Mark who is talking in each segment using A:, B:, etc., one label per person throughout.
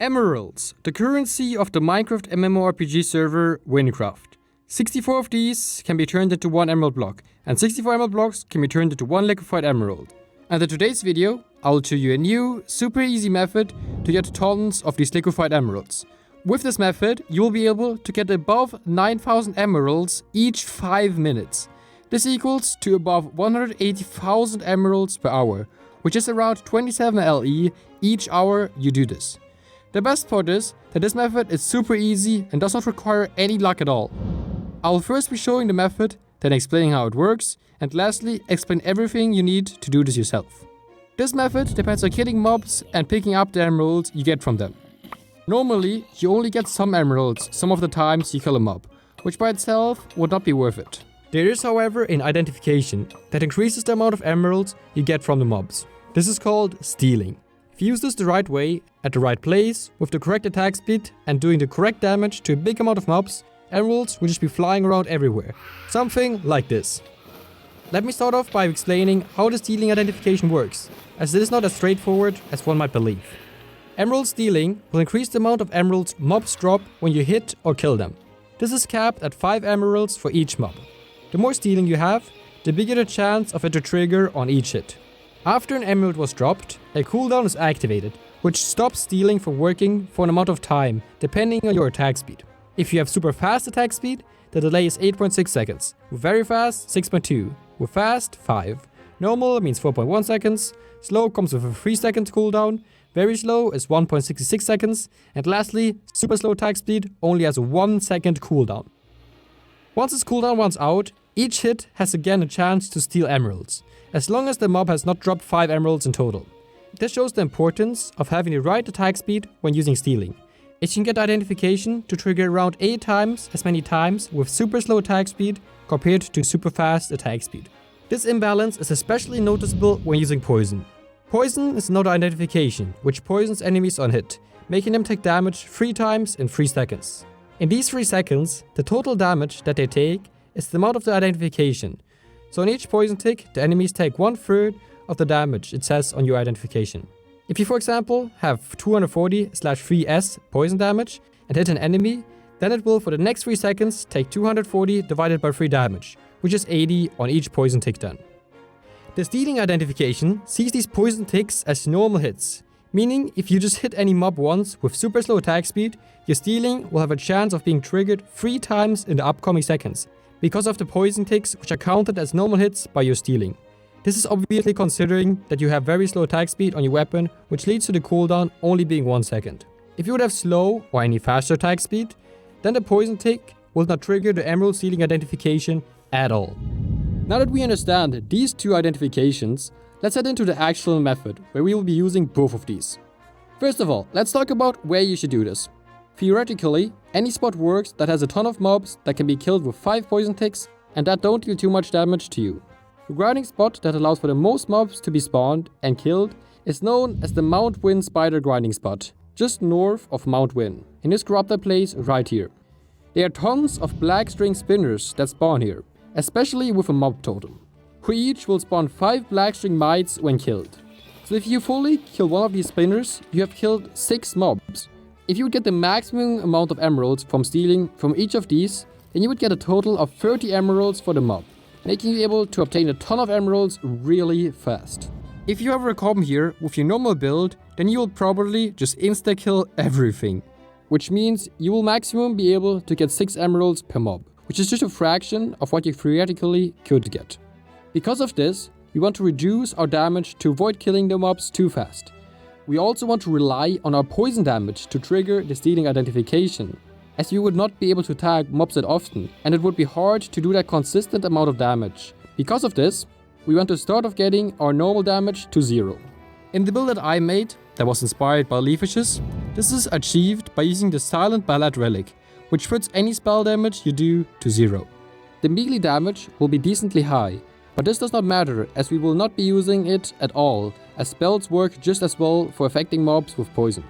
A: Emeralds, the currency of the Minecraft MMORPG server Wynncraft. 64 of these can be turned into 1 emerald block, and 64 emerald blocks can be turned into 1 liquefied emerald. And in today's video, I'll show you a new, super easy method to get tons of these liquefied emeralds. With this method, you will be able to get above 9,000 emeralds each 5 minutes. This equals to above 180,000 emeralds per hour, which is around 27 LE each hour you do this. The best part is that this method is super easy and does not require any luck at all. I will first be showing the method, then explaining how it works, and lastly explain everything you need to do this yourself. This method depends on killing mobs and picking up the emeralds you get from them. Normally, you only get some emeralds some of the times you kill a mob, which by itself would not be worth it. There is, however, an identification that increases the amount of emeralds you get from the mobs. This is called stealing. If you use this the right way, at the right place, with the correct attack speed and doing the correct damage to a big amount of mobs, emeralds will just be flying around everywhere. Something like this. Let me start off by explaining how the stealing identification works, as it is not as straightforward as one might believe. Emerald stealing will increase the amount of emeralds mobs drop when you hit or kill them. This is capped at 5 emeralds for each mob. The more stealing you have, the bigger the chance of it to trigger on each hit. After an emerald was dropped, a cooldown is activated, which stops stealing from working for an amount of time, depending on your attack speed. If you have super fast attack speed, the delay is 8.6 seconds, with very fast 6.2, with fast 5. Normal means 4.1 seconds, slow comes with a 3 second cooldown, very slow is 1.66 seconds, and lastly, super slow attack speed only has a 1 second cooldown. Once this cooldown runs out, each hit has again a chance to steal emeralds, as long as the mob has not dropped 5 emeralds in total. This shows the importance of having the right attack speed when using stealing. It can get identification to trigger around 8 times as many times with super slow attack speed compared to super fast attack speed. This imbalance is especially noticeable when using poison. Poison is another identification, which poisons enemies on hit, making them take damage 3 times in 3 seconds. In these 3 seconds, the total damage that they take is the amount of the identification. So on each poison tick, the enemies take 1/3 of the damage it says on your identification. If you, for example, have 240/3s poison damage and hit an enemy, then it will for the next 3 seconds take 240 divided by 3 damage, which is 80 on each poison tick done. The stealing identification sees these poison ticks as normal hits, meaning if you just hit any mob once with super slow attack speed, your stealing will have a chance of being triggered 3 times in the upcoming seconds, because of the poison ticks which are counted as normal hits by your stealing. This is obviously considering that you have very slow attack speed on your weapon, which leads to the cooldown only being 1 second. If you would have slow or any faster attack speed, then the poison tick will not trigger the emerald stealing identification at all. Now that we understand these 2 identifications, let's head into the actual method where we will be using both of these. First of all, let's talk about where you should do this. Theoretically, any spot works that has a ton of mobs that can be killed with 5 poison ticks and that don't deal too much damage to you. The grinding spot that allows for the most mobs to be spawned and killed is known as the Mount Wynn spider grinding spot, just north of Mount Wynn, in this corrupted place right here. There are tons of black string spinners that spawn here, especially with a mob totem, who each will spawn 5 black string mites when killed. So if you fully kill one of these spinners, you have killed 6 mobs. If you would get the maximum amount of emeralds from stealing from each of these, then you would get a total of 30 emeralds for the mob, making you able to obtain a ton of emeralds really fast. If you have a column here with your normal build, then you will probably just insta-kill everything, which means you will maximum be able to get 6 emeralds per mob, which is just a fraction of what you theoretically could get. Because of this, we want to reduce our damage to avoid killing the mobs too fast. We also want to rely on our poison damage to trigger the stealing identification, as you would not be able to tag mobs that often, and it would be hard to do that consistent amount of damage. Because of this, we want to start off getting our normal damage to 0. In the build that I made, that was inspired by leafishes, this is achieved by using the Silent Ballad Relic, which puts any spell damage you do to 0. The melee damage will be decently high, but this does not matter as we will not be using it at all, as spells work just as well for affecting mobs with poison.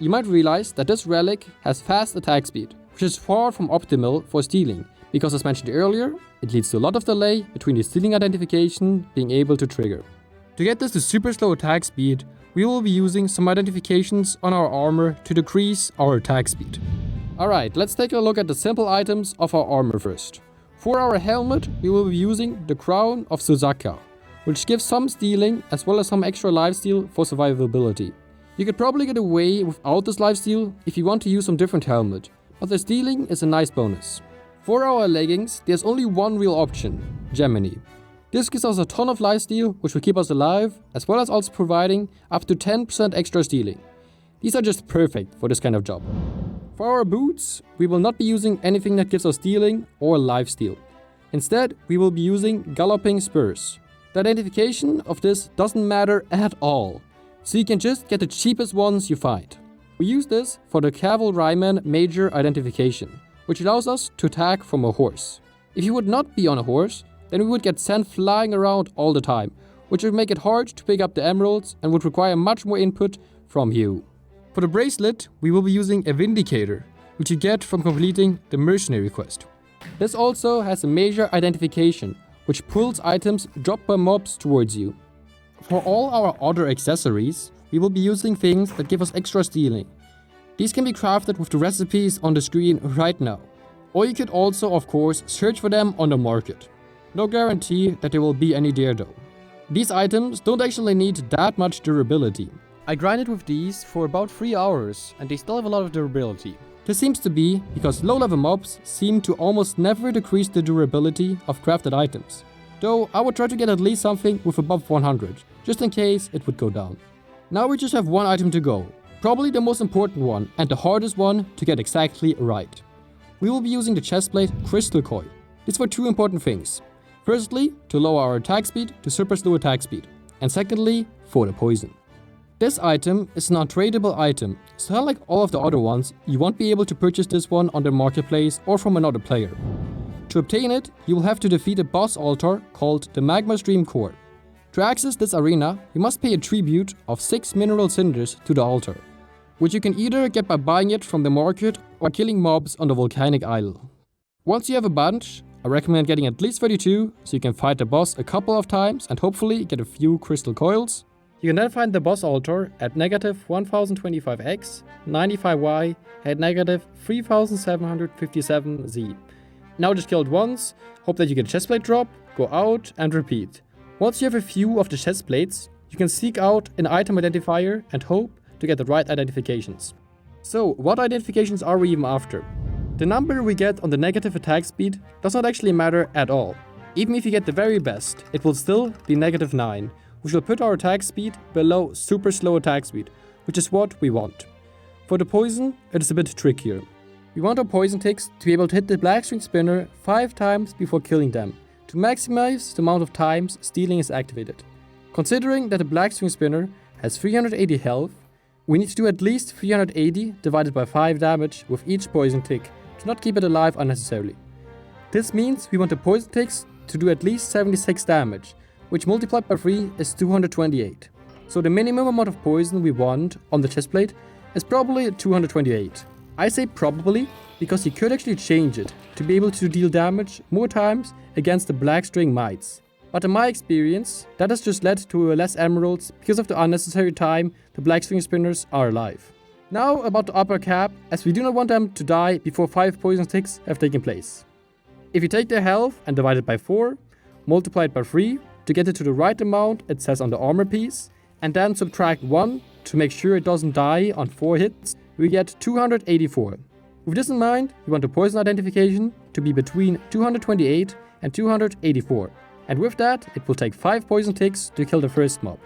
A: You might realize that this relic has fast attack speed, which is far from optimal for stealing, because as mentioned earlier, it leads to a lot of delay between the stealing identification being able to trigger. To get this to super slow attack speed, we will be using some identifications on our armor to decrease our attack speed. Alright, let's take a look at the simple items of our armor first. For our helmet, we will be using the Crown of Susaka, which gives some stealing as well as some extra lifesteal for survivability. You could probably get away without this lifesteal if you want to use some different helmet, but the stealing is a nice bonus. For our leggings, there's only one real option, Gemini. This gives us a ton of lifesteal, which will keep us alive, as well as also providing up to 10% extra stealing. These are just perfect for this kind of job. For our boots, we will not be using anything that gives us stealing or lifesteal. Instead, we will be using galloping spurs. The identification of this doesn't matter at all, so you can just get the cheapest ones you find. We use this for the cavalryman major identification, which allows us to attack from a horse. If you would not be on a horse, then we would get sent flying around all the time, which would make it hard to pick up the emeralds and would require much more input from you. For the bracelet, we will be using a Vindicator, which you get from completing the mercenary quest. This also has a major identification, which pulls items dropped by mobs towards you. For all our other accessories, we will be using things that give us extra stealing. These can be crafted with the recipes on the screen right now. Or you could also, of course, search for them on the market. No guarantee that there will be any there though. These items don't actually need that much durability. I grinded with these for about 3 hours and they still have a lot of durability. This seems to be because low-level mobs seem to almost never decrease the durability of crafted items. Though I would try to get at least something with above 100, just in case it would go down. Now we just have one item to go. Probably the most important one and the hardest one to get exactly right. We will be using the chestplate Crystal Coil. This for two important things. Firstly, to lower our attack speed to super slow attack speed. And secondly, for the poison. This item is an untradeable item, so unlike all of the other ones, you won't be able to purchase this one on the marketplace or from another player. To obtain it, you will have to defeat a boss altar called the Magma Stream Core. To access this arena, you must pay a tribute of 6 mineral cinders to the altar, which you can either get by buying it from the market or killing mobs on the volcanic isle. Once you have a bunch, I recommend getting at least 32 so you can fight the boss a couple of times and hopefully get a few crystal coils. You can then find the boss altar at negative 1025x, 95y and negative 3757z. Now just kill it once, hope that you get a chestplate drop, go out and repeat. Once you have a few of the chestplates, you can seek out an item identifier and hope to get the right identifications. So what identifications are we even after? The number we get on the negative attack speed does not actually matter at all. Even if you get the very best, it will still be negative 9, which will put our attack speed below super slow attack speed, which is what we want. For the poison, it is a bit trickier. We want our poison ticks to be able to hit the black string spinner 5 times before killing them, to maximize the amount of times stealing is activated. Considering that the black string spinner has 380 health, we need to do at least 380 divided by 5 damage with each poison tick to not keep it alive unnecessarily. This means we want the poison ticks to do at least 76 damage, which multiplied by 3 is 228. So the minimum amount of poison we want on the chestplate is probably 228. I say probably because you could actually change it to be able to deal damage more times against the black string mites. But in my experience, that has just led to less emeralds because of the unnecessary time the black string spinners are alive. Now about the upper cap, as we do not want them to die before 5 poison ticks have taken place. If you take their health and divide it by 4, multiply it by 3 to get it to the right amount it says on the armor piece, and then subtract 1 to make sure it doesn't die on 4 hits, we get 284. With this in mind, we want the poison identification to be between 228 and 284. And with that, it will take 5 poison ticks to kill the first mob.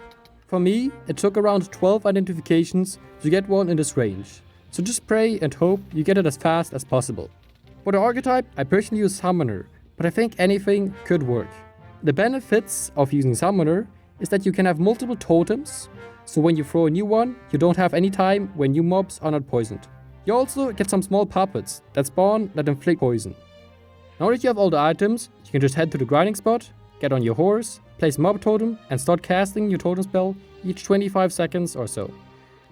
A: For me, it took around 12 identifications to get one in this range, so just pray and hope you get it as fast as possible. For the archetype, I personally use Summoner, but I think anything could work. The benefits of using Summoner is that you can have multiple totems, so when you throw a new one, you don't have any time when new mobs are not poisoned. You also get some small puppets that spawn that inflict poison. Now that you have all the items, you can just head to the grinding spot, get on your horse, place mob totem and start casting your totem spell each 25 seconds or so.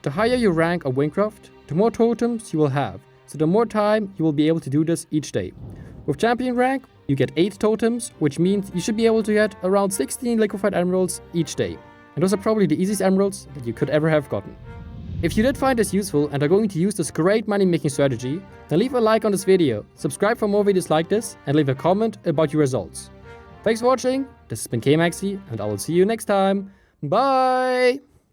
A: The higher you rank on Wynncraft, the more totems you will have, so the more time you will be able to do this each day. With champion rank, you get 8 totems, which means you should be able to get around 16 liquefied emeralds each day. and those are probably the easiest emeralds that you could ever have gotten. If you did find this useful and are going to use this great money making strategy, then leave a like on this video, subscribe for more videos like this, and leave a comment about your results. Thanks for watching, this has been kmaxi, and I will see you next time. Bye!